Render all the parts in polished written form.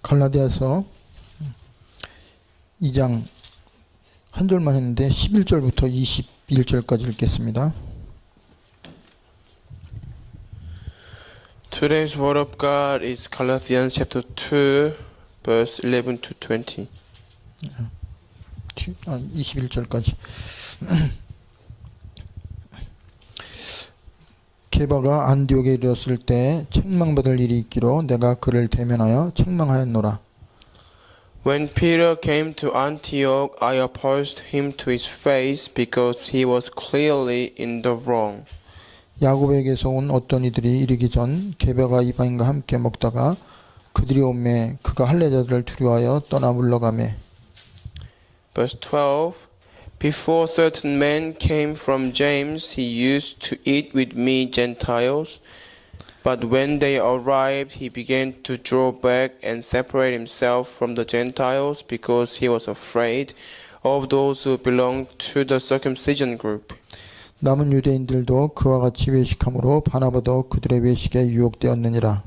갈라디아서 2장 한 절만 했는데 11절부터 21절까지 읽겠습니다. Today's word of God is Galatians chapter 2, verse 11 to 20. 21절까지. 게바가 안디옥에 이르렀을 때 책망받을 일이 있기로 내가 그를 대면하여 책망하였노라. When Peter came to Antioch, I opposed him to his face because he was clearly in the wrong. 야곱에게서 온 어떤 이들이 이르기 전 게바가 이방인과 함께 먹다가 그들이 오매 그가 할례자들을 두려워하여 떠나 물러가매. Verse 12. Before certain men came from James, he used to eat with me Gentiles. But when they arrived, he began to draw back and separate himself from the Gentiles because he was afraid of those who belonged to the circumcision group. 남은 유대인들도 그와 같이 외식함으로 바나바도 그들의 외식에 유혹되었느니라.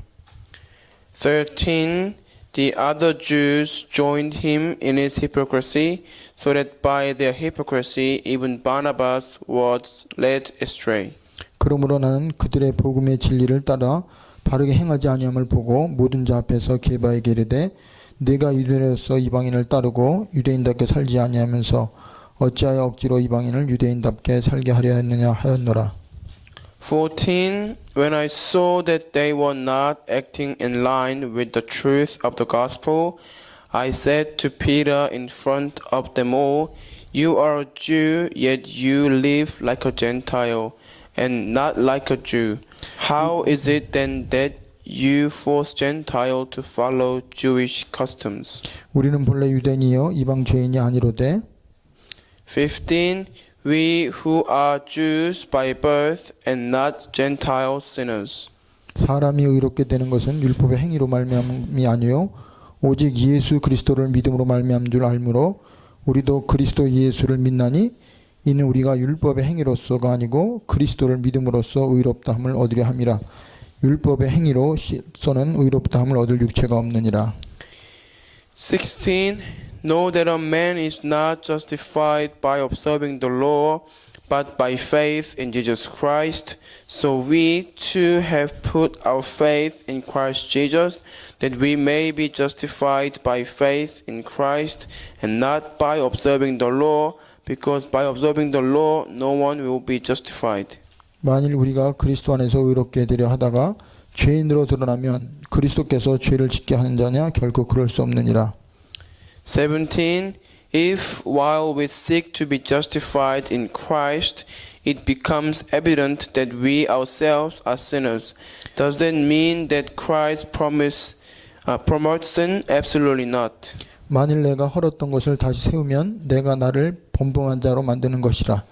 13. The other Jews joined him in his hypocrisy, so that by their hypocrisy even Barnabas was led astray. 그러므로 나는 그들의 복음의 진리를 따라 바르게 행하지 아니함을 보고 모든 자 앞에서 게바에게 이르되 내가 유대인으로서 이방인을 따르고 유대인답게 살지 아니하면서 어찌하여 억지로 이방인을 유대인답게 살게 하려 했느냐 하였노라. 14. When I saw that they were not acting in line with the truth of the gospel, I said to Peter in front of them all, You are a Jew, yet you live like a Gentile, and not like a Jew. How is it then that you force Gentile to follow Jewish customs? 우리는 본래 유대인이요 이방 죄인이 아니로되 15. We who are Jews by birth and not Gentile sinners. 사람이 의롭게 되는 것은 율법의 행위로 말미암이 아니요 오직 예수 그리스도를 믿음으로 말미암은 줄 알므로 우리도 그리스도 예수를 믿나니 이는 우리가 율법의 행위로서가 아니고 그리스도를 믿음으로써 의롭다함을 얻으려 함이라. 율법의 행위로서는 의롭다함을 얻을 육체가 없느니라. 16. Know that a man is not justified by observing the law, but by faith in Jesus Christ. So we too have put our faith in Christ Jesus, that we may be justified by faith in Christ, and not by observing the law, because by observing the law no one will be justified. 만일 우리가 그리스도 안에서 의롭게 되려 하다가 죄인으로 드러나면 그리스도께서 죄를 짓게 하는 자냐 결코 그럴 수 없느니라. 17. If while we seek to be justified in Christ, it becomes evident that we ourselves are sinners, does that mean that Christ promotes sin? Absolutely not. 만일 내가 헐었던 것을 다시 세우면 내가 나를 범범한 자로 만드는 것이라.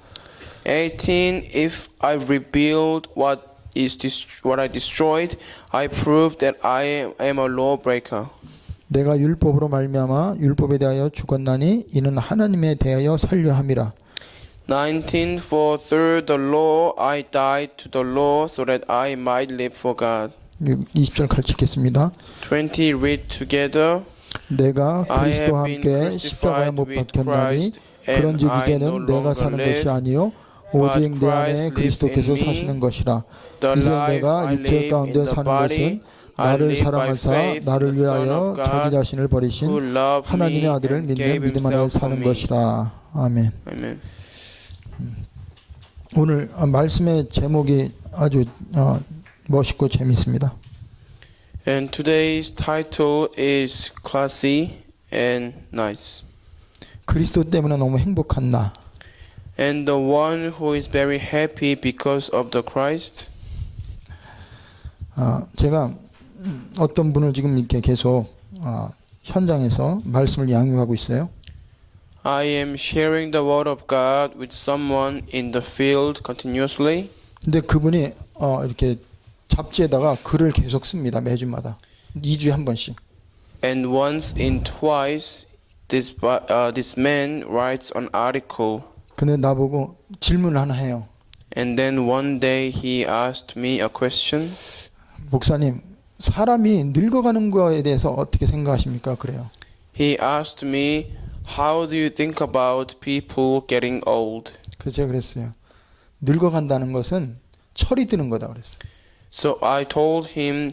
18. If I rebuild what I destroyed, I prove that I am a lawbreaker. 내가 율법으로 말미암아 율법에 대하여 죽었나니 이는 하나님에 대하여 살려 함이라. 19. For through the law I died to the law so that I might live for God. 20절 같이 읽겠습니다. 20. Read together. 내가 I 그리스도와 have been 함께 십자가에 crucified 못 with 박혔나니 Christ, 그런즉 and I no 이제는 내가 longer 사는 것이 live, 아니요 but 오직 내 안에 Christ lives 그리스도께서 in me. 사시는 것이라. The 이제 life 내가 I 육체 live 가운데 in the 사는 body, 것은 I 나를 live by 사랑하사 faith 나를 in the Son 위하여 of 자기 God, 자신을 버리신 who loved 하나님의 me 아들을 and 믿는 gave 믿음 안에 himself for 사는 me. 것이라. 아멘. Amen. 오늘 말씀의 제목이 아주 멋있고 재미있습니다. And today's title is classy and nice. 그리스도 때문에 너무 행복한 나. And the one who is very happy because of the Christ. 제가 어떤 분을 지금 이렇게 계속 현장에서 말씀을 양육하고 있어요. I am sharing the word of God with someone in the field continuously. 근데 그분이 이렇게 잡지에다가 글을 계속 씁니다. 매주마다 2주에 한 번씩. And once in twice, this man writes an article. 근데 나보고 질문을 하나 해요. And then one day he asked me a question. 목사님, 사람이 늙어가는 거에 대해서 어떻게 생각하십니까? 그래요. He asked me, how do you think about people getting old? 그래서 제가 그랬어요. 늙어간다는 것은 철이 드는 거다 그랬어요. So I told him,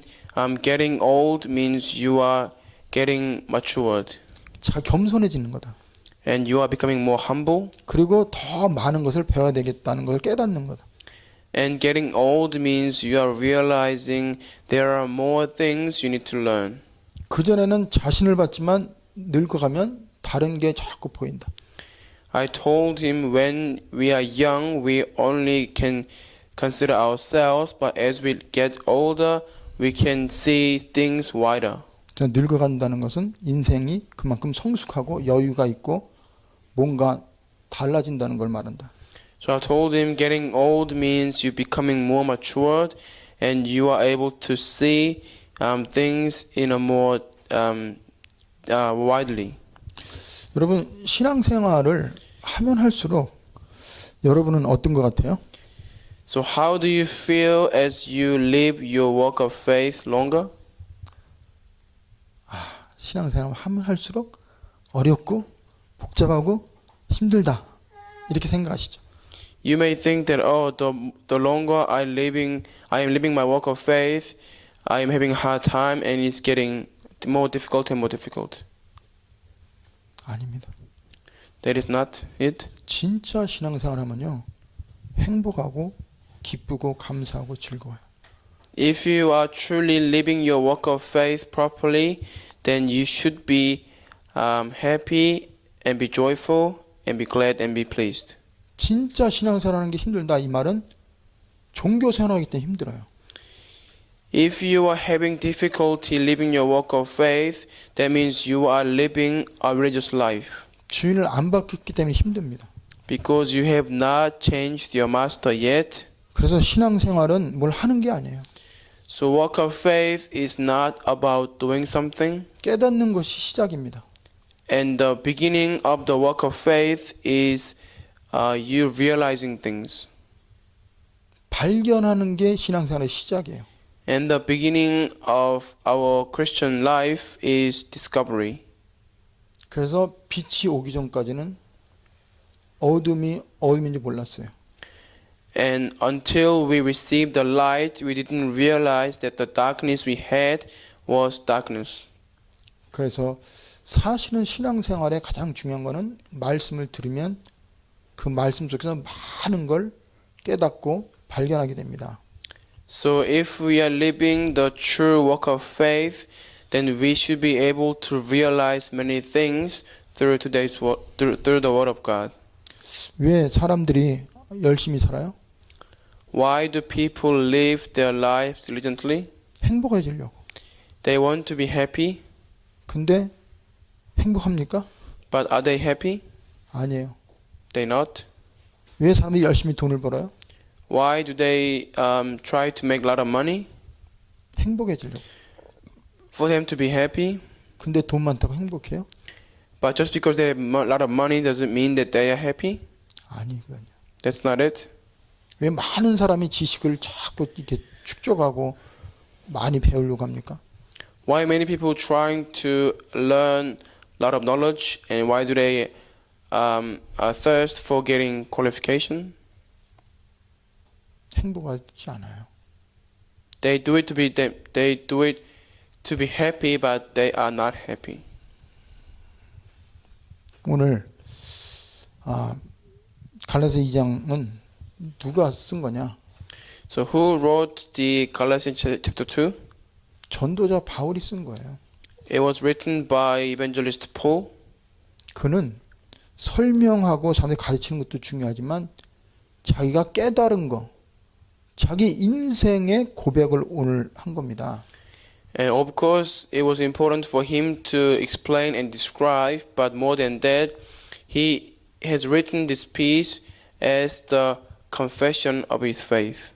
getting old means you are getting matured 자, 겸손해지는 거다. and you are becoming more humble. 그리고 더 많은 것을 배워야 되겠다는 걸 깨닫는 거다. And getting old means you are realizing there are more things you need to learn. 그전에는 자신을 봤지만 늙어가면 다른 게 자꾸 보인다. I told him when we are young, we only can consider ourselves, but as we get older, we can see things wider. 늙어간다는 것은 인생이 그만큼 성숙하고 여유가 있고 뭔가 달라진다는 걸 말한다. So I told him getting old means you becoming more matured and you are able to see things in a more widely. 여러분 신앙생활을 하면 할수록 여러분은 어떤 것 같아요? So how do you feel as you live your walk of faith longer? 신앙생활 하면 할수록 어렵고 복잡하고 힘들다 이렇게 생각하시죠. You may think that the longer I am living my walk of faith, I am having a hard time and it's getting more difficult and more difficult. 아닙니다. That is not it. 진짜 신앙생활 하면요 행복하고 기쁘고 감사하고 즐거워요. If you are truly living your walk of faith properly, then you should be happy and be joyful and be glad and be pleased. 진짜 신앙생활하는 게 힘들다 이 말은 종교 생활하기 때문에 힘들어요. If you are having difficulty living your walk of faith, that means you are living a religious life. 주인을 안 바뀌었기 때문에 힘듭니다. Because you have not changed your master yet. 그래서 신앙생활은 뭘 하는 게 아니에요. So walk of faith is not about doing something. 깨닫는 것이 시작입니다. And the beginning of the walk of faith is you realizing things. 발견하는 게 신앙생활의 시작이에요. And the beginning of our Christian life is discovery. 그래서 빛이 오기 전까지는 어둠이 어둠인지 몰랐어요. And until we received the light, we didn't realize that the darkness we had was darkness. 그래서 사실은 신앙생활의 가장 중요한 거는 말씀을 들으면 그 말씀 속에서 많은 걸 깨닫고 발견하게 됩니다. So if we are living the true walk of faith, then we should be able to realize many things through through the word of God. 왜 사람들이 열심히 살아요? Why do people live their lives diligently? 행복해지려고. They want to be happy, 근데 행복합니까? but are they happy? 아니에요. They not. 왜 사람들이 열심히 돈을 벌어요? Why do they try to make a lot of money? 행복해지려고. For them to be happy. 근데 돈 많다고 행복해요? But just because they have a lot of money doesn't mean that they are happy. 아니, 그건요. That's not it. 왜 많은 사람이 지식을 자꾸 이렇게 축적하고 많이 배우려고 합니까? Why many people trying to learn a lot of knowledge, and why do they thirst for getting qualification? 행복하지 않아요. They do it to be happy, but they are not happy. 오늘 갈라디아 2장은 누가 쓴 거냐? So who wrote the Galatians chapter 2? 전도자 바울이 쓴 거예요. It was written by evangelist Paul. 그는 설명하고 사람들이 가르치는 것도 중요하지만 자기가 깨달은 거, 자기 인생의 고백을 오늘 한 겁니다. And of course, it was important for him to explain and describe, but more than that, he has written this piece as the confession of his faith.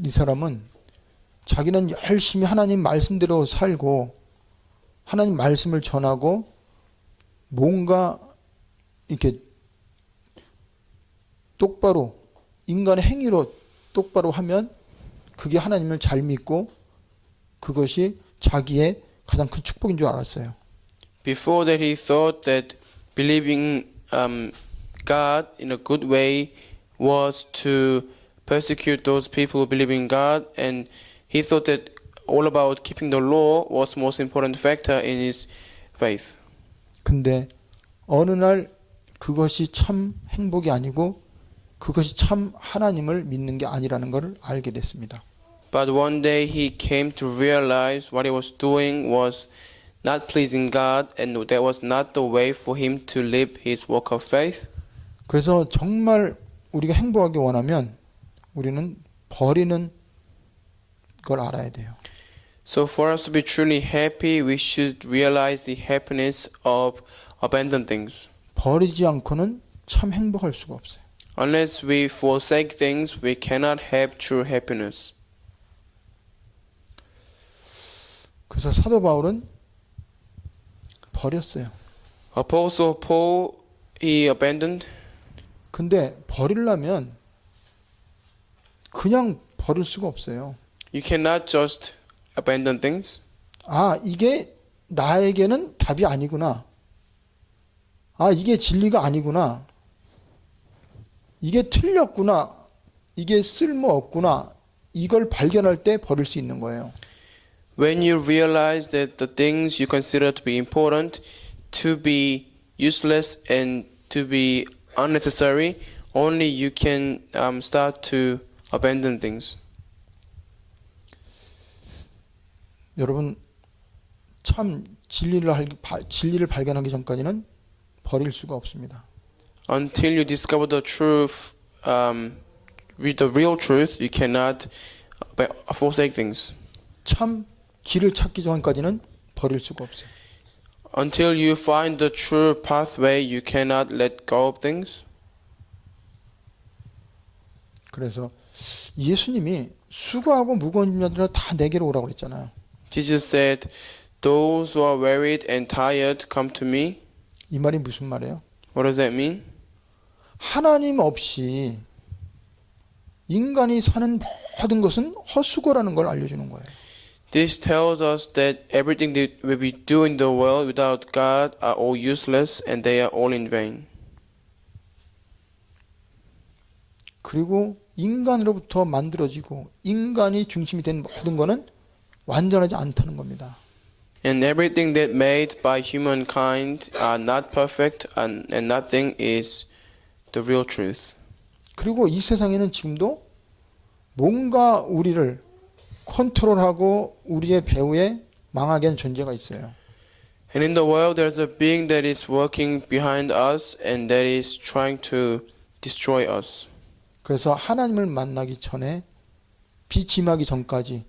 이 사람은 자기는 열심히 하나님 말씀대로 살고 하나님 말씀을 전하고 뭔가 이렇게 똑바로 인간의 행위로 똑바로 하면 그게 하나님을 잘 믿고 그것이 자기의 가장 큰 축복인 줄 알았어요. Before that, he thought that believing God in a good way was to persecute those people who believe in God, and he thought that all about keeping the law was the most important factor in his faith. 근데 어느 날 그것이 참 행복이 아니고 그것이 참 하나님을 믿는 게 아니라는 것을 알게 됐습니다. But one day he came to realize what he was doing was not pleasing God, and that was not the way for him to live his walk of faith. 그래서 정말 우리가 행복하게 원하면 우리는 버리는 걸 알아야 돼요. So for us to be truly happy, we should realize the happiness of abandoned things. 버리지 않고는 참 행복할 수가 없어요. Unless we forsake things, we cannot have true happiness. 그래서 사도 바울은 버렸어요. Apostle Paul, he abandoned. 근데 버리려면 그냥 버릴 수가 없어요. You cannot just abandon things. 아, 이게 나에게는 답이 아니구나. 아, 이게 진리가 아니구나. 이게 틀렸구나. 이게 쓸모없구나. 이걸 발견할 때 버릴 수 있는 거예요. When you realize that the things you consider to be important to be useless and to be unnecessary, only you can start to abandon things. 여러분 참 진리를 발견하기 전까지는 버릴 수가 없습니다. Until you discover the truth, the real truth, you cannot forsake things. 참 길을 찾기 전까지는 버릴 수가 없어요. Until you find the true pathway, you cannot let go of things. 그래서 예수님이 수고하고 무거운 짐자들아 다 내게로 오라고 그랬잖아요. Jesus said, "Those who are wearied and tired, come to me." 이 말이 무슨 말이에요? What does that mean? 하나님 없이 인간이 사는 모든 것은 헛수고라는 걸 알려주는 거예요. This tells us that everything that we do in the world without God are all useless and they are all in vain. 그리고 인간으로부터 만들어지고 인간이 중심이 된 모든 것은 완전하지 않다는 겁니다. And everything that made by humankind are not perfect, and nothing is the real truth. 그리고 이 세상에는 지금도 뭔가 우리를 컨트롤하고 우리의 배후에 망하게 하는 존재가 있어요. And in the world there's a being that is working behind us and that is trying to destroy us. 그래서 하나님을 만나기 전에 빛이 임하기 전까지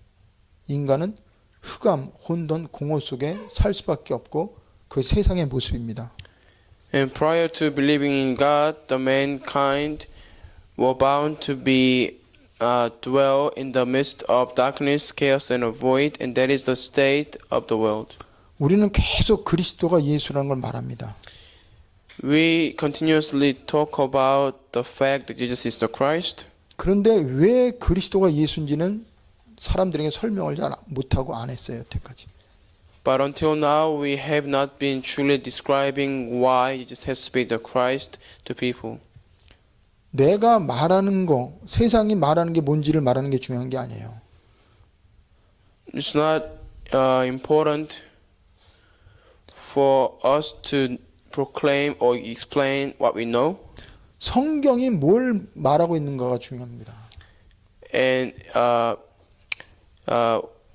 인간은 흑암, 혼돈, 공허 속에 살 수밖에 없고 그 세상의 모습입니다. And prior to believing in God, the mankind were bound to be dwell in the midst of darkness, chaos, and a void, and that is the state of the world. 우리는 계속 그리스도가 예수라는 걸 말합니다. We continuously talk about the fact that Jesus is the Christ. 그런데 왜 그리스도가 예수인지는 사람들에게 설명을 잘 못하고 안 했어요, 여태까지. But until now, we have not been truly describing why Jesus has to be the Christ to people. 내가 말하는 거, 세상이 말하는 게 뭔지를 말하는 게 중요한 게 아니에요. It's not important for us to proclaim or explain what we know. 성경이 뭘 말하고 있는가가 중요합니다. And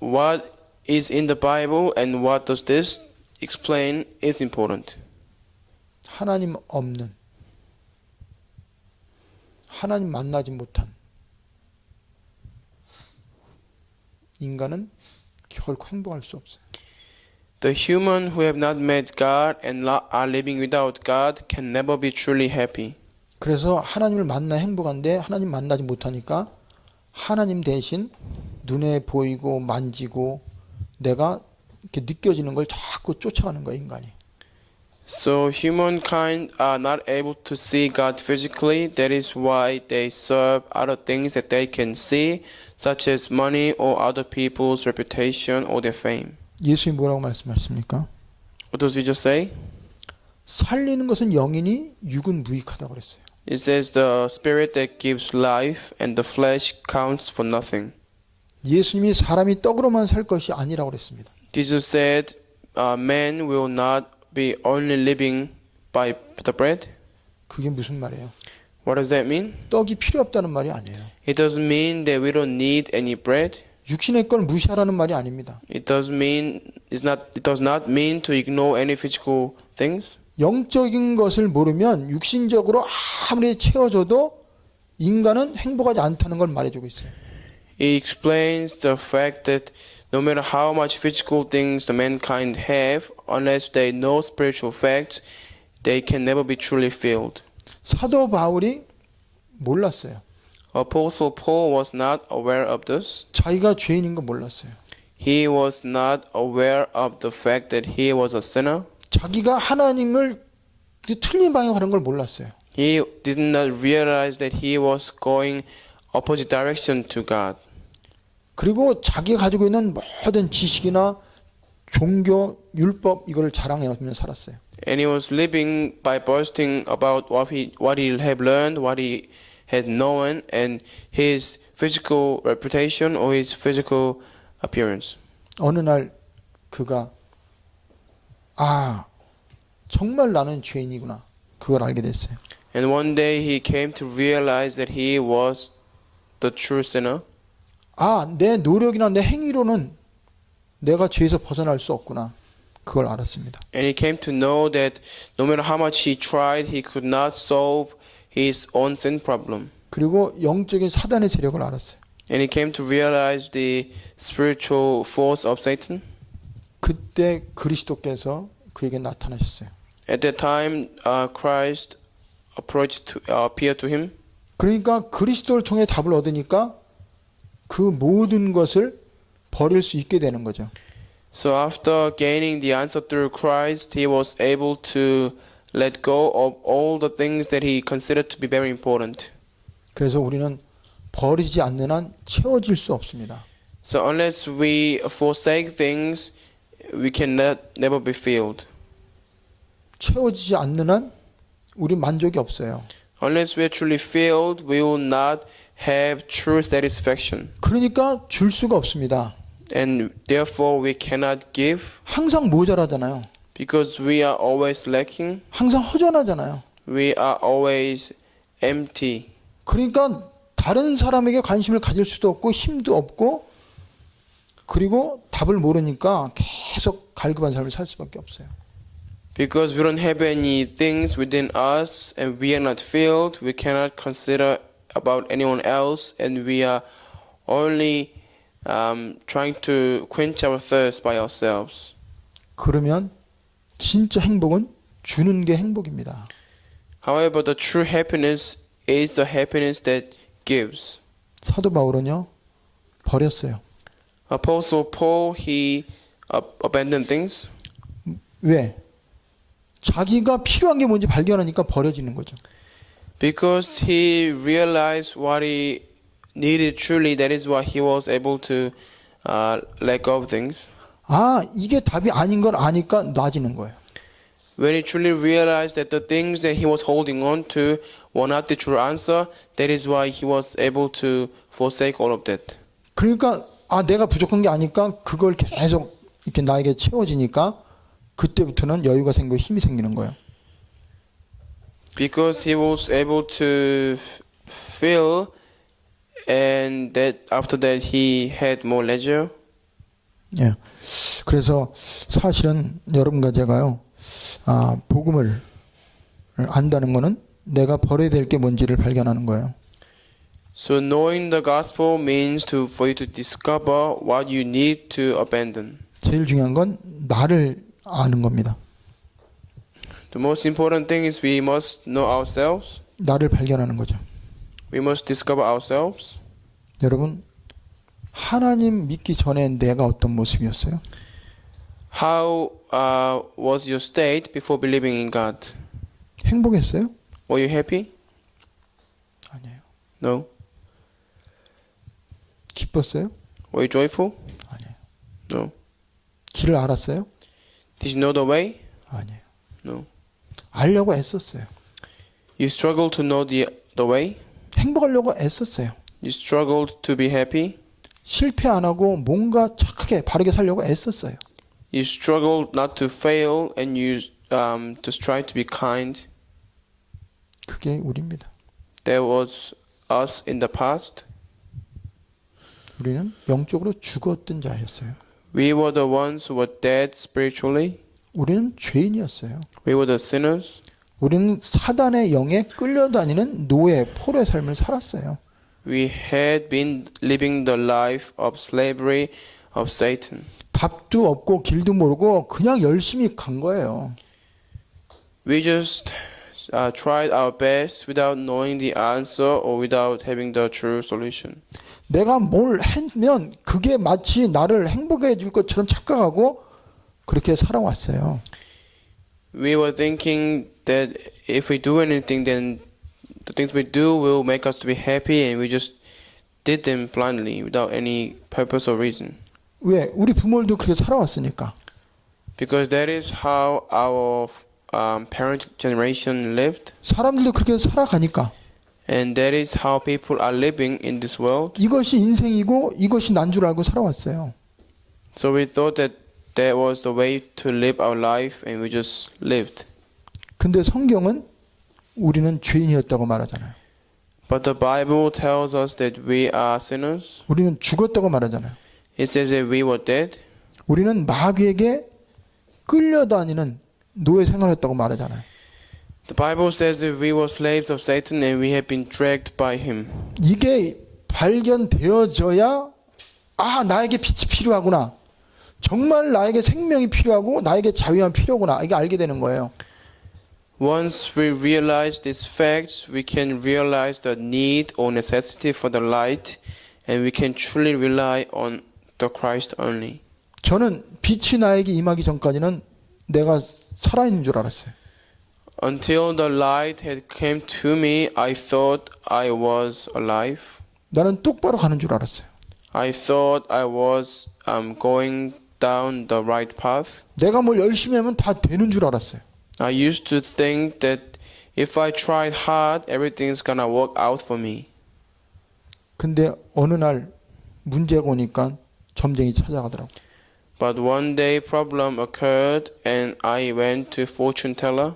what is in the Bible and what does this explain is important. 하나님 없는, 하나님 만나지 못한 인간은 결코 행복할 수 없어요. The human who have not met God and are living without God can never be truly happy. 그래서 하나님을 만나 행복한데 하나님 만나지 못하니까 하나님 대신 눈에 보이고 만지고 내가 이렇게 느껴지는 걸 자꾸 쫓아가는 거야, 인간이. So humankind are not able to see God physically. That is why they serve other things that they can see, such as money or other people's reputation or their fame. 예수님이 뭐라고 말씀하십니까? What does he just say? 살리는 것은 영이니 육은 무익하다고 그랬어요. It says the spirit that gives life and the flesh counts for nothing. 예수님이 사람이 떡으로만 살 것이 아니라고 그랬습니다. Jesus said, man will not be only living by the bread. 그게 무슨 말이에요? What does that mean? 떡이 필요 없다는 말이 아니에요. It doesn't mean that we don't need any bread. 육신의 걸 무시하라는 말이 아닙니다. It does not mean to ignore any physical things. 영적인 것을 모르면 육신적으로 아무리 채워줘도 인간은 행복하지 않다는 걸 말해주고 있어요. It explains the fact that no matter how much physical things the mankind have, unless they know spiritual facts, they can never be truly filled. 사도 바울이 몰랐어요. Apostle Paul was not aware of this. 자기가 죄인인 거 몰랐어요. He was not aware of the fact that he was a sinner. 자기가 하나님을 틀린 방향으로 가는 걸 몰랐어요. He did not realize that he was going opposite direction to God. 그리고 자기가 가지고 있는 모든 지식이나 종교, 율법 이거를 자랑하며 살았어요. And he was living by boasting about what he had learned, what he had known, and his physical reputation or his physical appearance. 어느 날 그가 정말 나는 죄인이구나. 그걸 알게 됐어요. And one day he came to realize that he was the true sinner. 내 노력이나 내 행위로는 내가 죄에서 벗어날 수 없구나. 그걸 알았습니다. And he came to know that no matter how much he tried, he could not solve his own sin problem. 그리고 영적인 사단의 세력을 알았어요. And he came to realize the spiritual force of Satan. 그때 그리스도께서 그에게 나타나셨어요. At that time, Christ appeared to him. 그러니까 그리스도를 통해 답을 얻으니까 그 모든 것을 버릴 수 있게 되는 거죠. So after gaining the answer through Christ, he was able to let go of all the things that he considered to be very important. 그래서 우리는 버리지 않는 한 채워질 수 없습니다. So unless we forsake things, we can never be filled. 채워지지 않는 한 우리 만족이 없어요. Unless we are truly filled, we will not have true satisfaction. 그러니까 줄 수가 없습니다. And therefore we cannot give 항상 모자라잖아요. because we are always lacking. 항상 허전하잖아요. We are always empty. 그러니까 다른 사람에게 관심을 가질 수도 없고 힘도 없고 그리고 답을 모르니까 계속 갈급한 삶을 살 수밖에 없어요. Because we don't have any things within us and we are not filled, we cannot consider about anyone else and we are only trying to quench our thirst by ourselves. 그러면 진짜 행복은 주는 게 행복입니다. However, the true happiness is the happiness that gives. 사도 바울은요 버렸어요. Apostle Paul, he abandoned things. 왜? 자기가 필요한 게 뭔지 발견하니까 버려지는 거죠. Because he realized what he needed truly, that is why he was able to let go of things. 이게 답이 아닌 걸 아니까 놔지는 거예요. When he truly realized that the things that he was holding on to were not the true answer, that is why he was able to forsake all of that. 그러니까 내가 부족한 게 아니까 그걸 계속 이렇게 나에게 채워지니까 그때부터는 여유가 생기고 힘이 생기는 거예요. Because he was able to feel, and that after that he had more leisure. 예. 그래서 사실은 여러분과 제가요, 복음을 안다는 거는 내가 버려야 될 게 뭔지를 발견하는 거예요. So knowing the gospel means for you to discover what you need to abandon. 제일 중요한 건 나를 아는 겁니다. The most important thing is we must know ourselves. 나를 발견하는 거죠. We must discover ourselves. 여러분, 하나님 믿기 전에 내가 어떤 모습이었어요? How was your state before believing in God? 행복했어요? Were you happy? 아니에요. No. 기뻤어요? Were you joyful? 아니에요. No. 길을 알았어요? Did you know the way? 아니에요. No. 알려고 애썼어요. You struggled to know the way? 행복하려고 애썼어요. You struggled to be happy? 실패 안 하고 뭔가 착하게 바르게 살려고 애썼어요. You struggled not to fail and you to try to be kind. 그게 우리입니다. There was us in the past. 우리는 영적으로 죽었던 자였어요. We were the ones who were dead spiritually. 우리는 죄인이었어요. We were the sinners. 우리는 사단의 영에 끌려다니는 노예, 포로의 삶을 살았어요. We had been living the life of slavery of Satan. 답도 없고 길도 모르고 그냥 열심히 간 거예요. We just tried our best without knowing the answer or without having the true solution. 내가 뭘 하면 그게 마치 나를 행복해 해줄 것처럼 착각하고 그렇게 살아왔어요. We were thinking that if we do anything, then the things we do will make us to be happy, and we just did them blindly without any purpose or reason. 왜? 우리 부모들도 그렇게 살아왔으니까. Because that is how our parent generation lived, 사람들도 그렇게 살아가니까. and that is how people are living in this world. 이것이 인생이고 이것이 난 줄 알고 살아왔어요. So we thought that that was the way to live our life, and we just lived. 근데 성경은 우리는 죄인이었다고 말하잖아요. But the Bible tells us that we are sinners. 우리는 죽었다고 말하잖아요. It says that we were dead. 우리는 마귀에게 끌려다니는 노예 생활했다고 말하잖아요. The Bible says that we were slaves of Satan and we have been dragged by him. 이게 발견되어져야 아 나에게 빛이 필요하구나. 정말 나에게 생명이 필요하고 나에게 자유함이 필요하구나. 이게 알게 되는 거예요. Once we realize these facts, we can realize the need or necessity for the light, and we can truly rely on the Christ only. 저는 빛이 나에게 임하기 전까지는 내가 살아있는 줄 알았어요. Until the light had came to me, I thought I was alive. 나는 똑바로 가는 줄 알았어요. I thought I was going down the right path. 내가 뭘 열심히 하면 다 되는 줄 알았어요. I used to think that if I tried hard, everything's gonna work out for me. 근데 어느 날 문제가 오니까 점쟁이 찾아가더라고. But one day problem occurred and I went to fortune teller.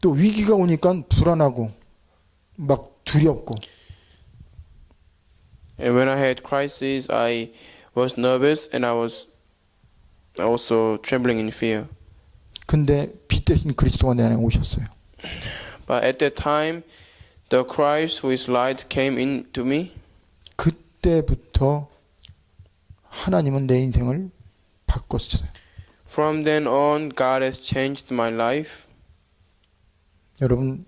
또 위기가 오니까 불안하고 막 두렵고. And when I had crisis, I was nervous and I was also trembling in fear. 근데 빛 대신 그리스도가 내 안에 오셨어요. But at that time, the Christ who is light came into me. 그때부터 하나님은 내 인생을 바꿨어요. From then on, God has changed my life. 여러분,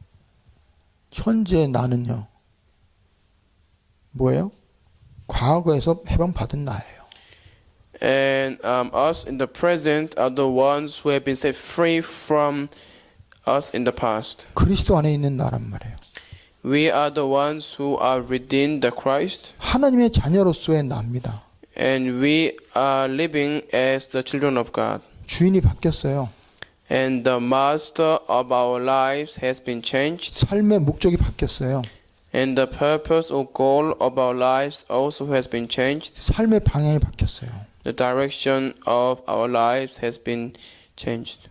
현재 나는요. 뭐예요? 과거에서 해방받은 나예요. And us in the present are the ones who have been set free from us in the past. 그리스도 안에 있는 나란 말이에요. We are the ones who are within the Christ. 하나님의 자녀로서의 나입니다. And we are living as the children of God. 주인이 바뀌었어요. And the master of our lives has been changed. 삶의 목적이 바뀌었어요. And the purpose or goal of our lives also has been changed. 삶의 방향이 바뀌었어요. The direction of our lives has been changed.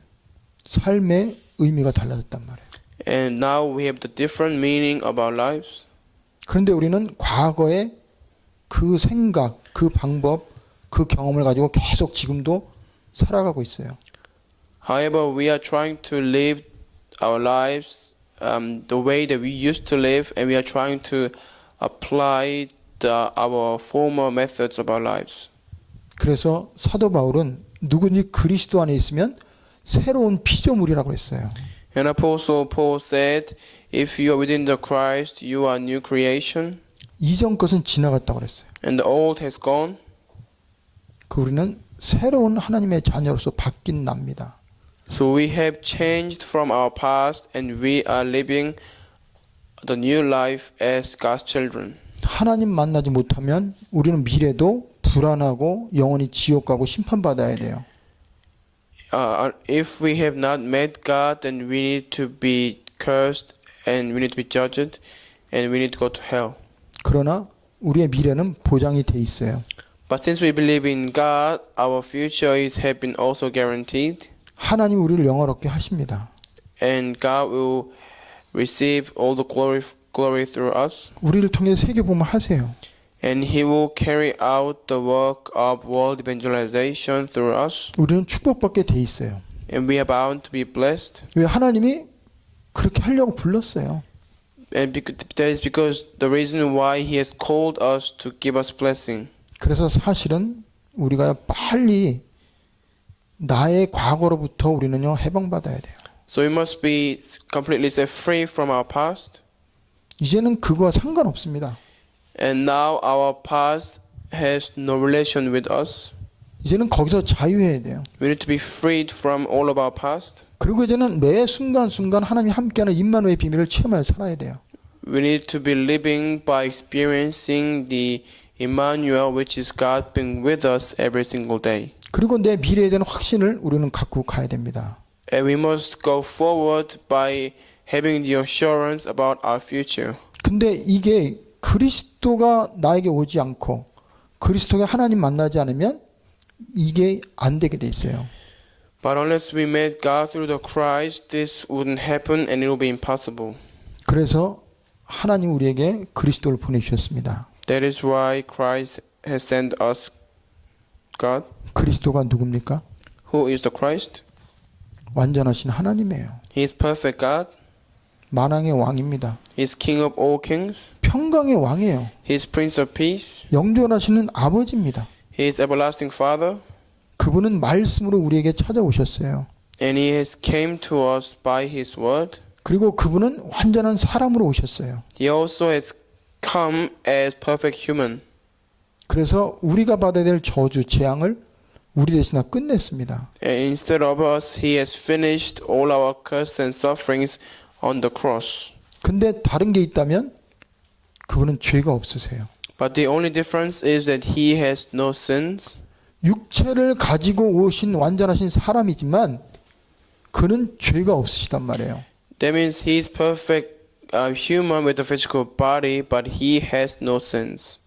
삶의 의미가 달라졌단 말이에요. And now we have the different meaning of our lives. 그런데 우리는 과거의 그 생각, 그 방법, 그 경험을 가지고 계속 지금도 살아가고 있어요. However, we are trying to live our lives the way that we used to live, and we are trying to apply our former methods of our lives. 그래서 사도 바울은 누구든지 그리스도 안에 있으면 새로운 피조물이라고 했어요. And Apostle Paul said, if you are within the Christ, you are new creation. 이전 것은 지나갔다고 그랬어요. And the old has gone. 그 우리는 새로운 하나님의 자녀로서 바뀐 납니다. So we have changed from our past and we are living the new life as God's children. 하나님 만나지 못하면 우리는 미래도 불안하고 영원히 지옥 가고 심판받아야 돼요. If we have not met God, then we need to be cursed and we need to be judged and we need to go to hell. 그러나 우리의 미래는 보장이 돼 있어요. But since we believe in God, our future have been also guaranteed, 하나님 우리를 영화롭게 하십니다. and God will receive all the glory through us, 우리를 통해 세계복음을 하세요. and He will carry out the work of world evangelization through us, 우리는 축복받게 돼 있어요. and we are bound to be blessed. 왜 하나님이 그렇게 하려고 불렀어요. And that is because the reason why He has called us to give us blessing. 그래서 사실은 우리가 빨리 나의 과거로부터 우리는요 해방받아야 돼요. So we must be completely set free from our past. 이제는 그거와 상관없습니다. And now our past has no relation with us. 이제는 거기서 자유해야 돼요. We need to be freed from all of our past. 그리고 이제는 매 순간순간 하나님이 함께하는 임마누엘의 비밀을 체험하여 살아야 돼요. We need to be living by experiencing the Emmanuel, which is God being with us every single day. 그리고 내 미래에 대한 확신을 우리는 갖고 가야 됩니다. And we must go forward by having the assurance about our future. 근데 이게 그리스도가 나에게 오지 않고 그리스도가 하나님 만나지 않으면 이게 안 되게 돼 있어요. But unless we met God through the Christ, this wouldn't happen and it will be impossible. 그래서 하나님 우리에게 그리스도를 보내주셨습니다. That is why Christ has sent us God. 그리스도가 누굽니까? Who is the Christ? 완전하신 하나님이에요. He is perfect God. 만왕의 왕입니다. He is King of all kings. 평강의 왕이에요. He is Prince of Peace. 영존하시는 아버지입니다. He is everlasting Father. 그분은 말씀으로 우리에게 찾아오셨어요. And He has came to us by His word. 그리고 그분은 완전한 사람으로 오셨어요. He also has come as perfect human. 그래서 우리가 받아야 될 저주, 재앙을 우리 대신 다 끝냈습니다. And instead of us, He has finished all our curse and sufferings on the cross. 근데 다른 게 있다면 그분은 죄가 없으세요. But the only difference is that He has no sins. 육체를 가지고 오신 완전하신 사람이지만 그는 죄가 없으시단 말이에요. That means He is perfect human with a physical body, but He has no sins.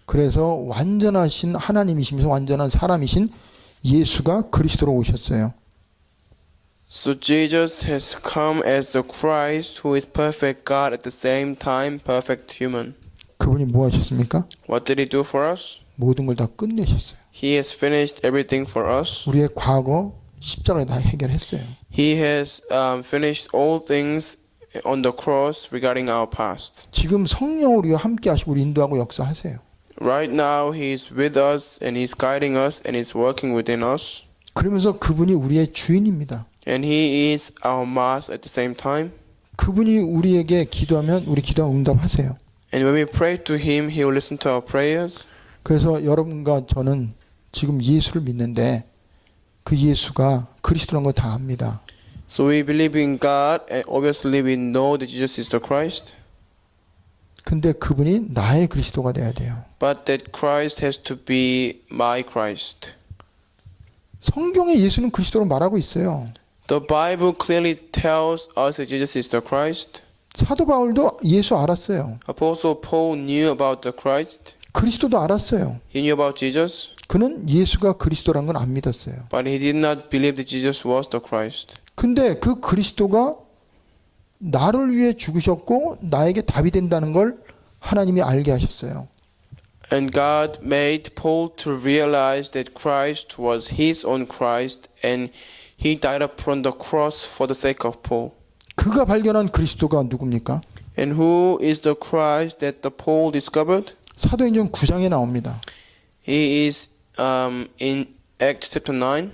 그래서 완전하신 하나님이시면서 완전한 사람이신 예수가 그리스도로 오셨어요. So Jesus has come as the Christ who is perfect God at the same time perfect human. 그분이 뭐 하셨습니까? What did He do for us? 모든 걸 다 끝내셨어요. He has finished everything for us. 우리의 과거 십자가에 다 해결했어요. He has finished all things on the cross regarding our past. 지금 성령 우리와 함께 하시고 우리 인도하고 역사하세요. Right now He is with us and He's guiding us and He's working within us. 그러면서 그분이 우리의 주인입니다. And He is our master at the same time. 그분이 우리에게 기도하면 우리 기도 응답하세요. And when we pray to Him, He will listen to our prayers. 그래서 여러분과 저는 지금 예수를 믿는데 그 예수가 그리스도라는 걸 다 압니다. So we believe in God and obviously we know that Jesus is the Christ. 근데 그분이 나의 그리스도가 돼야 돼요. But that Christ has to be my Christ. 성경에 예수는 그리스도로 말하고 있어요. The Bible clearly tells us that Jesus is the Christ. 사도 바울도 예수 알았어요. Apostle Paul knew about the Christ. 그리스도도 알았어요. He knew about Jesus. 그는 예수가 그리스도라는 건 안 믿었어요. But he did not believe that Jesus was the Christ. 근데 그 그리스도가 나를 위해 죽으셨고 나에게 답이 된다는 걸 하나님이 알게 하셨어요. And God made Paul to realize that Christ was his own Christ and he died upon the cross for the sake of Paul. 그가 발견한 그리스도가 누굽니까? And who is the Christ that the Paul discovered? 사도행전 9장에 나옵니다. He is in Acts chapter 9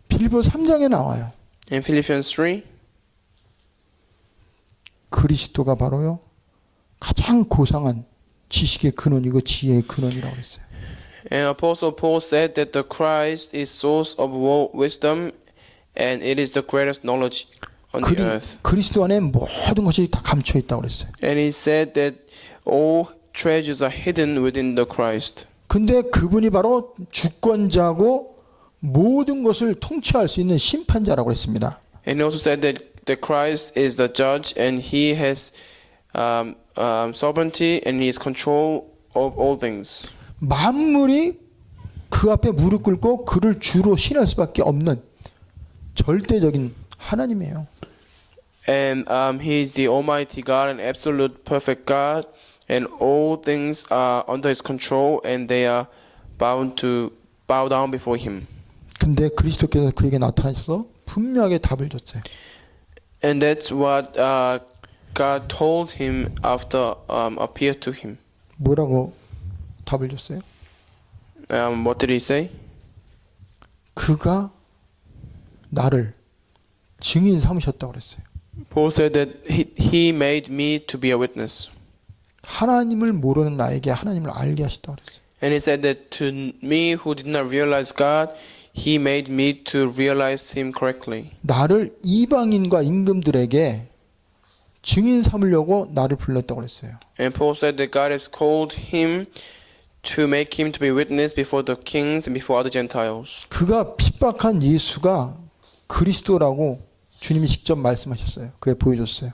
빌보 3장에 나와요. and Philippians 3. 그리스도가 바로요 가장 고상한 지식의 근원이고 지혜의 근원이라고 했어요. And Apostle Paul said that the Christ is source of wisdom and it is the greatest knowledge on the earth. 그리스도 안에 모든 것이 다 감춰 있다고 그랬어요. And he said that all treasures are hidden within the Christ. 근데 그분이 바로 주권자고 모든 것을 통치할 수 있는 심판자라고 그랬습니다. And he also said that the Christ is the judge and he has sovereignty and he has control of all things. 만물이 그 앞에 무릎 꿇고 그를 주로 신할 수밖에 없는 절대적인 하나님이에요. And he is the Almighty God and absolute perfect God, and all things are under his control, and they are bound to bow down before him. 근데 그리스도께서 그에게 나타나셔서 분명하게 답을 줬어요. And that's what God told him after appeared to him. 뭐라고 답을 줬어요? What did he say? 그가 나를 증인 삼으셨다고 그랬어요. Paul said that he made me to be a witness. 하나님을 모르는 나에게 하나님을 알게 하셨다고 그랬어요. And he said that to me who did not realize God, he made me to realize him correctly. 나를 이방인과 임금들에게 증인 삼으려고 나를 불렀다고 그랬어요. And Paul said that God has called him to make him to be witness before the kings and before other Gentiles. 그가 핍박한 예수가 그리스도라고 주님이 직접 말씀하셨어요. 그게 보여줬어요.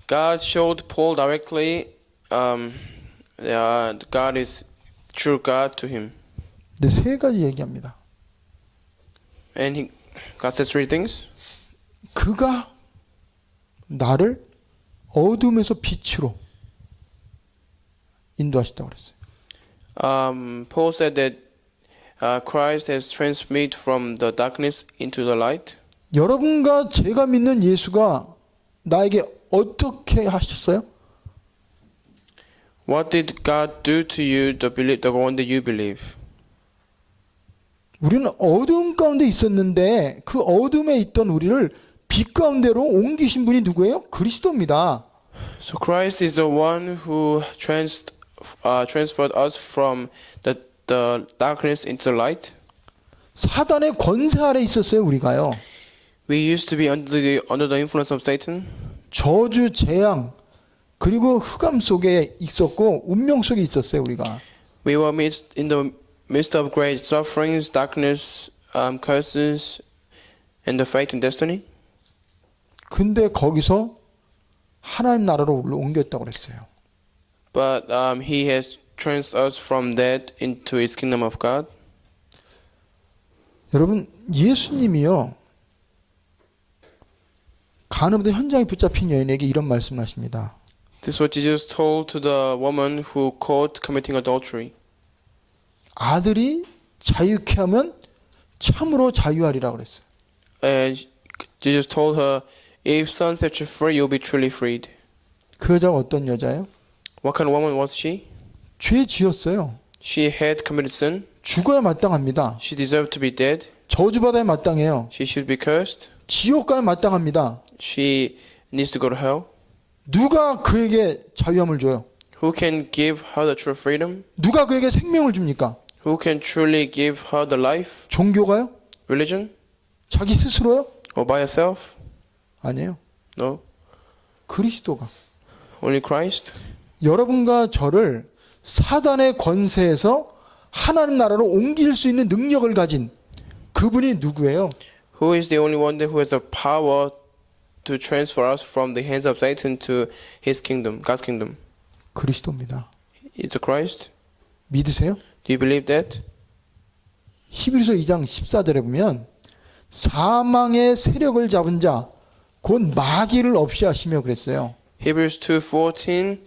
God showed Paul directly God is true God to him. 근데 세 가지 얘기합니다. And God said three things. 그가 나를 어둠에서 빛으로 인도하셨다고 그랬어요. Paul said that Christ has transmitted from the darkness into the light. 여러분과 제가 믿는 예수가 나에게 어떻게 하셨어요? What did God do to you, the one that you believe? 우리는 어두운 가운데 있었는데 그 어둠에 있던 우리를 빛 가운데로 옮기신 분이 누구예요? 그리스도입니다. So Christ is the one who transferred us from the darkness into the light. 사단의 권세 아래 있었어요, 우리가요. We used to be under the influence of Satan. 저주, 재앙, 그리고 흑암 속에 있었고 운명 속에 있었어요, 우리가. We were in the midst of great sufferings, darkness, curses, and the fate and destiny. 근데 거기서 하나님 나라로 옮겼다고 그랬어요. But he has transferred us from that into his kingdom of God. 여러분, 예수님이요. 간음의 현장에 붙잡힌 여인에게 이런 말씀을 하십니다. This is what Jesus told to the woman who caught committing adultery. 아들이 자유케 하면 참으로 자유하리라 그랬어요. And Jesus told her, if son set you free, you'll be truly freed. 그 여자가 어떤 여자예요? What kind of woman was she? 죄 지었어요. She had committed sin. 죽어야 마땅합니다. She deserved to be dead. 저주받아야 마땅해요. She should be cursed. 지옥 가야 마땅합니다. She needs to go to hell. 누가 그에게 자유함을 줘요? Who can give her the true freedom? 누가 그에게 생명을 줍니까? Who can truly give her the life? 종교가요? Religion? 자기 스스로요? Or by herself? 아니에요. No. 그리스도가. Only Christ. 여러분과 저를 사단의 권세에서 하나님 나라로 옮길 수 있는 능력을 가진 그분이 누구예요? Who is the only one who has the power to transfer us from the hands of Satan to his kingdom, God's kingdom? 그리스도입니다. It's a Christ. 믿으세요? Do you believe that? 히브리서 2장 14절에 보면 사망의 세력을 잡은 자 곧 마귀를 없이 하시며 그랬어요. Hebrews 2:14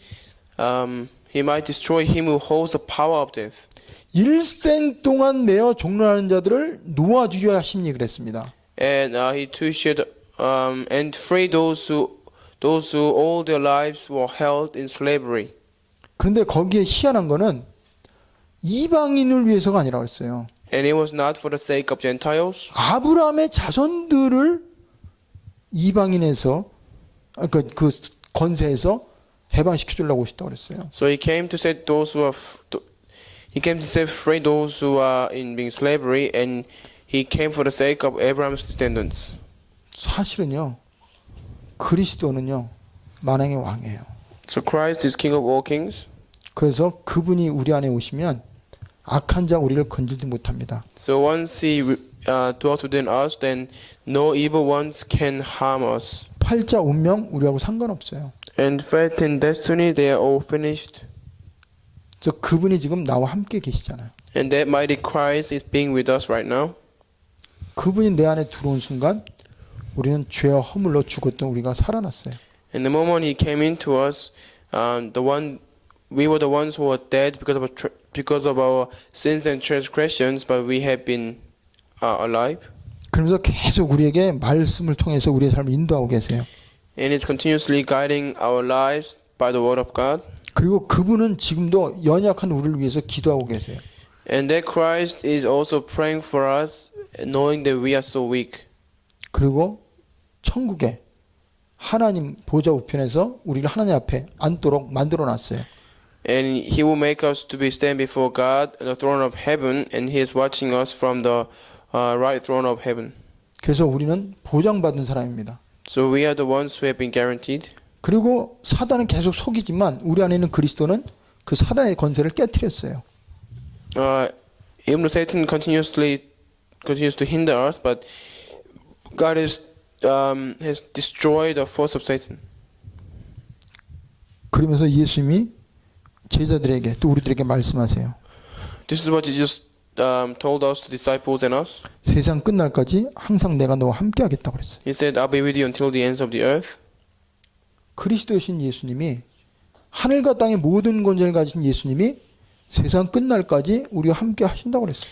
he might destroy him who holds the power of death. 일생 동안 매어 종론하는 자들을 놓아주려 하심니 그랬습니다. And he too should and free those who all their lives were held in slavery. 그런데 거기에 희한한 거는 이방인을 위해서가 아니라 그랬어요. And it was not for the sake of Gentiles. 아브라함의 자손들을 이방인에서 그 권세에서 해방시켜 주려고 오셨다고 그랬어요. So he came to set those who are He came to set free those who are in being slavery, and he came for the sake of Abraham's descendants. 사실은요. 그리스도는요. 만왕의 왕이에요. So Christ is King of all kings. 그래서 그분이 우리 안에 오시면 악한 자 우리를 건질지 못합니다. So once he dwells within us, then no evil ones can harm us. 팔자 운명 우리하고 상관없어요. And fate and destiny, they are all finished. 그래서 그분이 지금 나와 함께 계시잖아요. And that mighty Christ is being with us right now. 그분이 내 안에 들어온 순간 우리는 죄와 허물로 죽었던 우리가 살아났어요. And the moment he came into us, we were the ones who were dead because of our sins and transgressions, but we have been alive. 그러면서 계속 우리에게 말씀을 통해서 우리의 삶을 인도하고 계세요. And it's continuously guiding our lives by the word of God. 그리고 그분은 지금도 연약한 우리를 위해서 기도하고 계세요. And that Christ is also praying for us, knowing that we are so weak. 그리고 천국에 하나님 보좌 우편에서 우리를 하나님 앞에 앉도록 만들어 놨어요. And he will make us to be stand before God at the throne of heaven, and he is watching us from the right throne of heaven. 그래서 우리는 보장받은 사람입니다. So we are the ones who have been guaranteed. 그리고 사단은 계속 속이지만 우리 안에 있는 그리스도는 그 사단의 권세를 깨트렸어요. Even though Satan continues to hinder us, but God has destroyed the force of Satan. 그러면서 예수님이 제자들에게 또 우리들에게 말씀하세요. This is what Jesus told us to disciples and us. 세상 끝날까지 항상 내가 너와 함께 하겠다고 그랬어요. He said, "I'll be with you until the ends of the earth." 그리스도이신 예수님이 하늘과 땅의 모든 권세를 가진 예수님이 세상 끝날까지 우리와 함께 하신다고 그랬어요.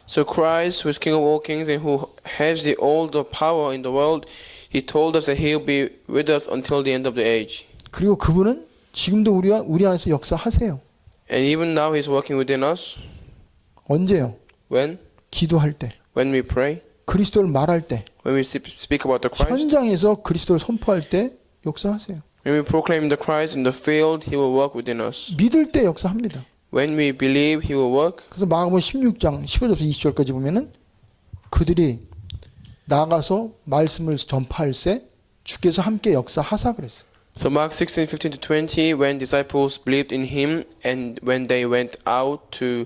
So Christ, who is King of all kings and who has all the power in the world, he told us that he will be with us until the end of the age. 그리고 그분은 지금도 우리 안에서 역사하세요. And even now he's working within us. 언제요? When? 기도할 때. When we pray. 그리스도를 말할 때. When we speak about the Christ. 현장에서 그리스도를 선포할 때 역사하세요. When we proclaim the Christ in the field, he will work within us. 믿을 때 역사합니다. When we believe, he will work. 그래서 마가복음 16장 15절부터 20절까지 보면은 그들이 나가서 말씀을 전파할 때 주께서 함께 역사하사 그랬어요. So Mark 16:15-20, when disciples believed in him and when they went out to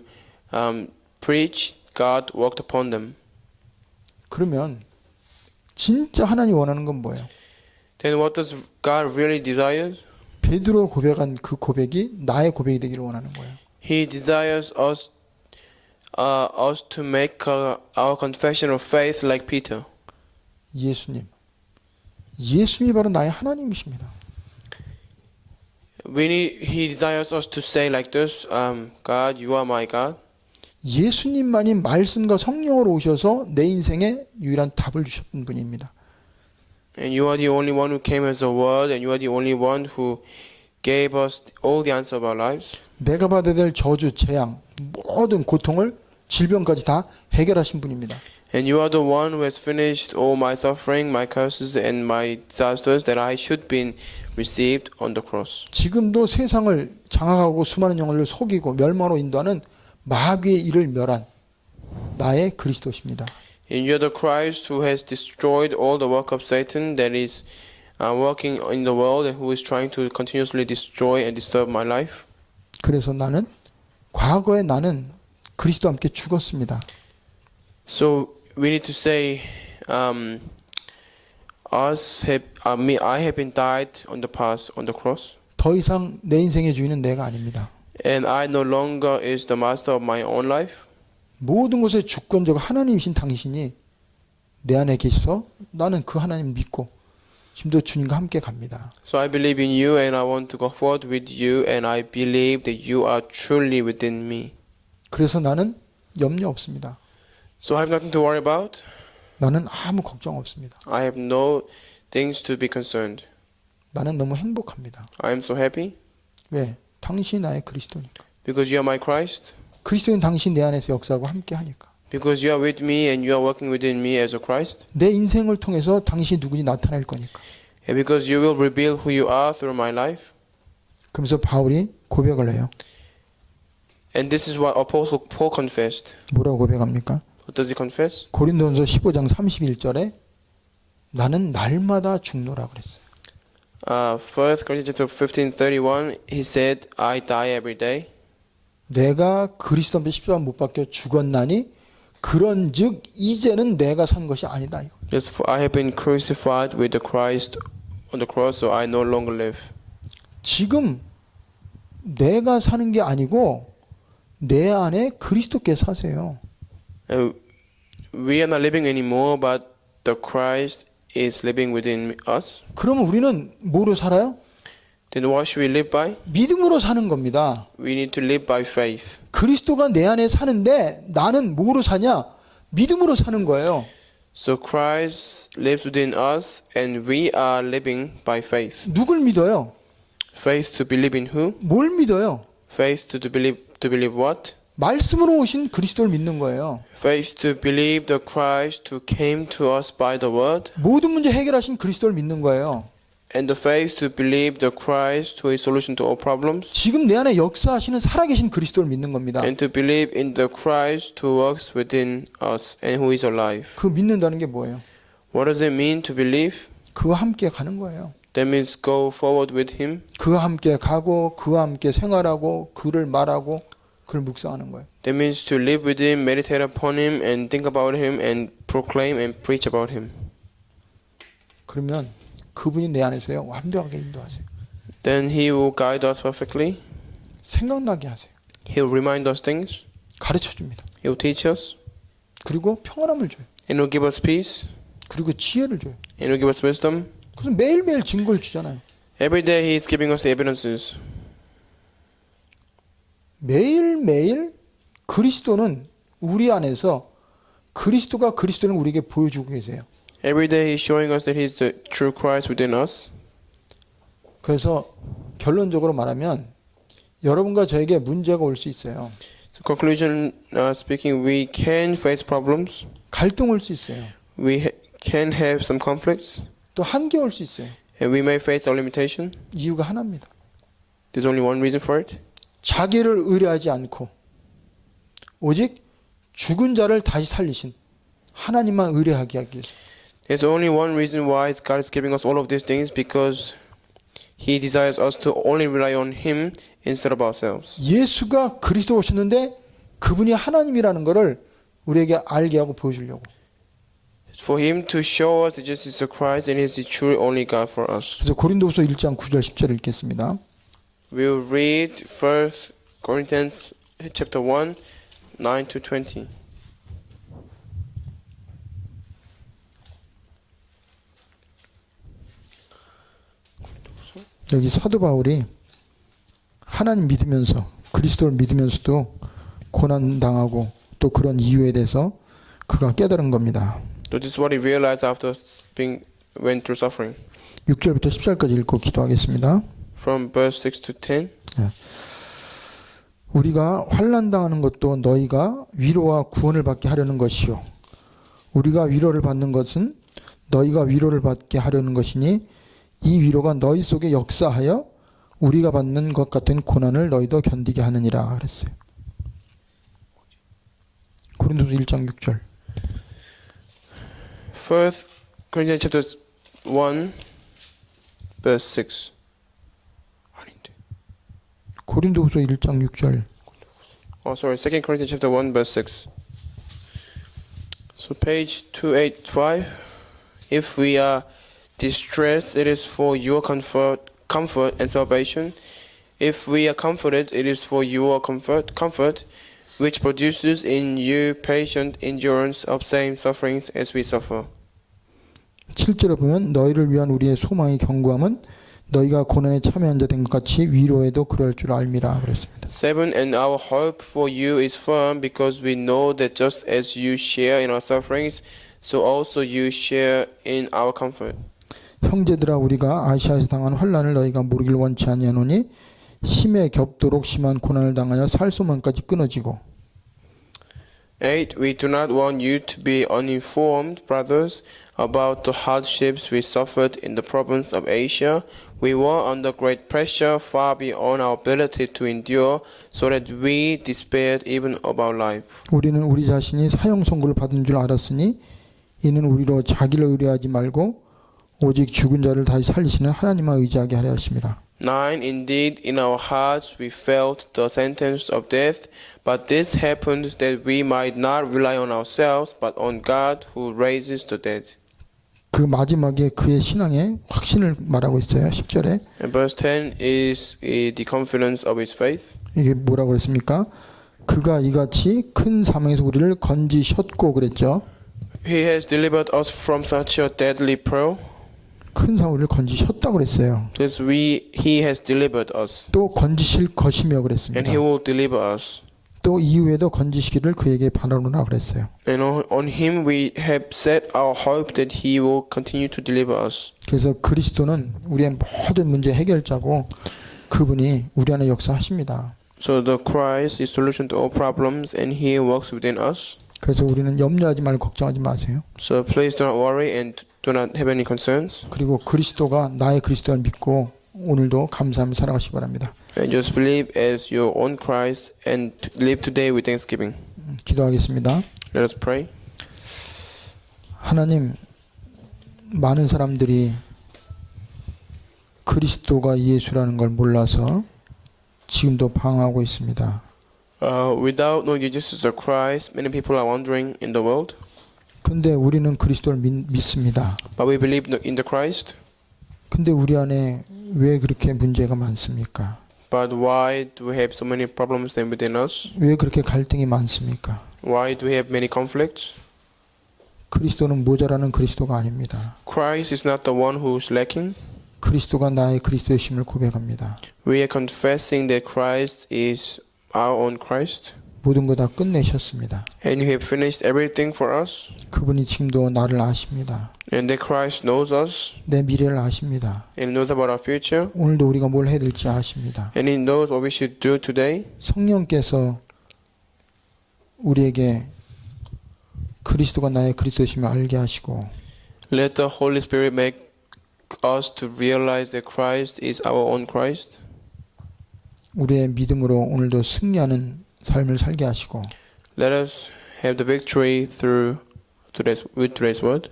preach, God worked upon them. 그러면 진짜 하나님 원하는 건 뭐예요? Then what does God really desire? 베드로 고백한 그 고백이 나의 고백이 되기를 원하는 거예요. He desires us to make our confession of faith like Peter. 예수님이 바로 나의 하나님이십니다. He desires us to say like this, God, you are my God. 예수님만이 말씀과 성령으로 오셔서 내 인생에 유일한 답을 주셨던 분입니다. And you are the only one who came as a word, and you are the only one who gave us all the answer of our lives. 내가 받아야 될 저주, 재앙, 모든 고통을 질병까지 다 해결하신 분입니다. And you are the one who has finished all my suffering, my curses, and my disasters that I should be received on the cross. 지금도 세상을 장악하고 수많은 영혼을 속이고 멸망으로 인도하는 마귀의 일을 멸한 나의 그리스도십니다. And you are the Christ who has destroyed all the work of Satan that is working in the world and who is trying to continuously destroy and disturb my life. 그래서 과거에 나는 그리스도와 함께 죽었습니다. So we need to say, I have been died on the past on the cross, 더 이상 내 인생의 주인은 내가 아닙니다. and I no longer is the master of my own life. 모든 것의 주권자가 하나님이신 당신이 내 안에 계셔서 나는 그 하나님 믿고 지금도 주님과 함께 갑니다. So I believe in you, and I want to go forward with you, and I believe that you are truly within me. 그래서 나는 염려 없습니다. So I have nothing to worry about. 나는 아무 걱정 없습니다. I have no things to be concerned. 나는 너무 행복합니다. I am so happy 왜? 당신이 나의 그리스도니까. because you are my Christ. 그리스도인 당신 내 안에서 역사하고 함께 하니까. Because you are with me and you are working within me as a Christ. 내 인생을 통해서 당신이 누구인지 나타낼 거니까. And because you will reveal who you are through my life. 그러면서 바울이 고백을 해요. And this is what Apostle Paul confessed. 뭐라고 고백합니까? What does he confess? 고린도전서 15장 31절에 나는 날마다 죽노라 그랬어요. 1 Corinthians chapter 15:31, he said, I die every day. 내가 그리스도 앞에 십자가 못 박혀 죽었나니 그런즉 이제는 내가 산 것이 아니다. 이거. Just for I have been crucified with the Christ on the cross, so I no longer live. 지금 내가 사는 게 아니고 내 안에 그리스도께 사세요. We are not living anymore, but the Christ is living within us. 그러면 우리는 뭐로 살아요? Then what should we live by? 믿음으로 사는 겁니다. We need to live by faith. 그리스도가 내 안에 사는데 나는 뭐로 사냐? 믿음으로 사는 거예요. So Christ lives within us, and we are living by faith. 누굴 믿어요? Faith to believe in who? 뭘 믿어요? Faith to believe what? 말씀으로 오신 그리스도를 믿는 거예요. Faith to believe the Christ who came to us by the word. 모든 문제 해결하신 그리스도를 믿는 거예요. And the faith to believe the Christ who is solution to all problems. 지금 내 안에 역사하시는 살아계신 그리스도를 믿는 겁니다. And to believe in the Christ who works within us and who is alive. 그 믿는다는 게 뭐예요? What does it mean to believe? 그와 함께 가는 거예요. That means go forward with him. 그와 함께 가고 그와 함께 생활하고 그를 말하고 그를 묵상하는 거예요. That means to live with him, meditate upon him, and think about him, and proclaim and preach about him. 그러면 그분이 내 안에서요 완벽하게 인도하세요. Then he will guide us perfectly. 생각나게 하세요. He will remind us things. 가르쳐 줍니다. He will teach us. 그리고 평안함을 줘요. And will give us peace. 그리고 지혜를 줘요. And will give us wisdom. 그래서 매일매일 증거를 주잖아요. Every day he is giving us evidences. 매일매일 그리스도는 우리 안에서 그리스도가 그리스도를 우리에게 보여주고 계세요. Every day he's showing us that he's the true Christ within us. 그래서 결론적으로 말하면 여러분과 저에게 문제가 올 수 있어요. So conclusion speaking, we can face problems. 갈등 올 수 있어요. We can have some conflicts. 또 한계 올 수 있어요. And we may face our limitation. 이유가 하나입니다. There's only one reason for it. 자기를 의뢰하지 않고 오직 죽은 자를 다시 살리신 하나님만 의뢰하게 하기 위해서. There's only one reason why God is giving us all of these things, because He desires us to only rely on Him instead of ourselves. 예수가 그리스도 오셨는데 그분이 하나님이라는 것을 우리에게 알게 하고 보여주려고. For Him to show us that Jesus is the Christ and He is the true only God for us. 그래서 고린도후서 1장 9절 10절을 읽겠습니다. We'll read 1 Corinthians chapter 1, 9 to 20. 여기 사도 바울이 하나님 믿으면서 그리스도를 믿으면서도 고난 당하고 또 그런 이유에 대해서 그가 깨달은 겁니다. So this is what he realized after went through suffering. 6절부터 10절까지 읽고 기도하겠습니다. From verse 6 to 10. 우리가 환난 당하는 것도 너희가 위로와 구원을 받게 하려는 것이요 우리가 위로를 받는 것은 너희가 위로를 받게 하려는 것이니 이 위로가 너희 속에 역사하여 우리가 받는 것 같은 고난을 너희도 견디게 하느니라 그랬어요. 고린도서 1장 6절. 1 Corinthians chapter 1 verse 6. 아닌데. 고린도후서 1장 6절. Oh, sorry. 2 Corinthians chapter 1 verse 6. So page 285. If we are distressed, it is for your comfort and salvation. If we are comforted, it is for your comfort, which produces in you patient endurance of same sufferings as we suffer. 7절에 보면 너희를 위한 우리의 소망의 견고함은 너희가 고난에 참여한 자 된 것 같이 위로에도 그럴 줄 알미라 그랬습니다. 7. And our hope for you is firm, because we know that just as you share in our sufferings, so also you share in our comfort. 형제들아 우리가 아시아에서 당한 환난을 너희가 모르길 원치 아니하노니 심에 겹도록 심한 고난을 당하여 살 소망까지 끊어지고. 8. We do not want you to be uninformed, brothers, about the hardships we suffered in the province of Asia. We were under great pressure, far beyond our ability to endure, so that we despaired even of our life. 우리는 우리 자신이 사형 선고를 받은 줄 알았으니 이는 우리로 자기를 의뢰하지 말고 오직 죽은 자를 다시 살리시는 하나님만 의지하게 하려 하심이라. 9. Indeed, in our hearts we felt the sentence of death, but this happened that we might not rely on ourselves, but on God who raises the dead. 그 마지막에 그의 신앙의 확신을 말하고 있어요. 10절에. And verse 10 is the confidence of his faith. 이게 뭐라고 그랬습니까? 그가 이같이 큰 사망에서 우리를 건지셨고 그랬죠. He has delivered us from such a deadly peril. 큰 사망을 건지셨다고 그랬어요. Yes, he has delivered us, 또 건지실 것이며 그랬습니다. and he will deliver us. 또 이후에도 건지시기를 그에게 바라노라 그랬어요. And on him we have set our hope that he will continue to deliver us. 그래서 그리스도는 우리의 모든 문제 해결자고 그분이 우리 안에 역사하십니다. So the Christ is solution to all problems, and he works within us. 그래서 우리는 염려하지 말고 걱정하지 마세요. So please do not worry and do not have any concerns. 그리고 그리스도가 나의 그리스도를 믿고 오늘도 감사하며 살아가시기 바랍니다. And just believe as your own Christ and live today with thanksgiving. 기도하겠습니다. Let us pray. 하나님, 많은 사람들이 그리스도가 예수라는 걸 몰라서 지금도 방황하고 있습니다. Without knowing Jesus is the Christ, many people are wandering in the world. 근데 우리는 그리스도를 믿습니다. But we believe in the Christ. 근데 우리 안에 왜 그렇게 문제가 많습니까? But why do we have so many problems then within us? 왜 그렇게 갈등이 많습니까? Why do we have many conflicts? 그리스도는 모자라는 그리스도가 아닙니다. Christ is not the one who's lacking. 그리스도가 나의 그리스도의 심을 고백합니다. We are confessing that Christ is our own Christ. 모든 거 다 끝내셨습니다. And you have finished everything for us. 그분이 지금도 나를 아십니다. And that Christ knows us. 내 미래를 아십니다. And knows about our future. 오늘도 우리가 뭘 해야 될지 아십니다. And He knows what we should do today. 성령께서 우리에게 그리스도가 나의 그리스도심을 알게 하시고 Let the Holy Spirit make us to realize that Christ is our own Christ. 우리의 믿음으로 오늘도 승리하는 삶을 살게 하시고 Let us have the victory with today's word.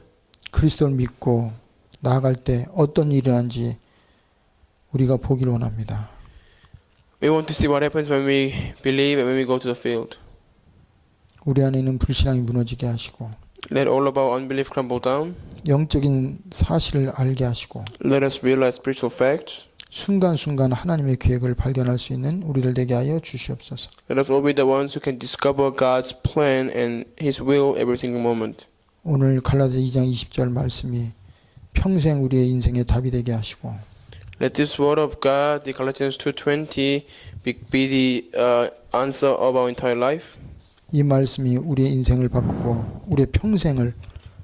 그리스도를 믿고 나아갈 때 어떤 일이 일어난지 우리가 보기를 원합니다. We want to see what happens when we believe and when we go to the field. 우리 안에 있는 불신앙이 무너지게 하시고 Let all of our unbelief crumble down. 영적인 사실을 알게 하시고 Let us realize spiritual facts. 순간순간 하나님의 계획을 발견할 수 있는 우리들 되게 하여 주시옵소서. Let us all be the ones who can discover God's plan and His will every single moment. 오늘 갈라디아 2장 20절 말씀이 평생 우리의 인생의 답이 되게 하시고 Let this word of God, the Galatians 2:20, be the answer of our entire life. 이 말씀이 우리의 인생을 바꾸고 우리의 평생을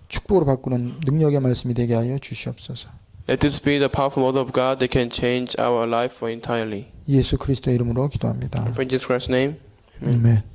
축복으로 바꾸는 능력의 말씀이 되게 하여 주시옵소서. Let this be the powerful word of God that can change our life entirely. 예수 그리스도의 이름으로 기도합니다. In Jesus Christ's name. Amen. 아멘.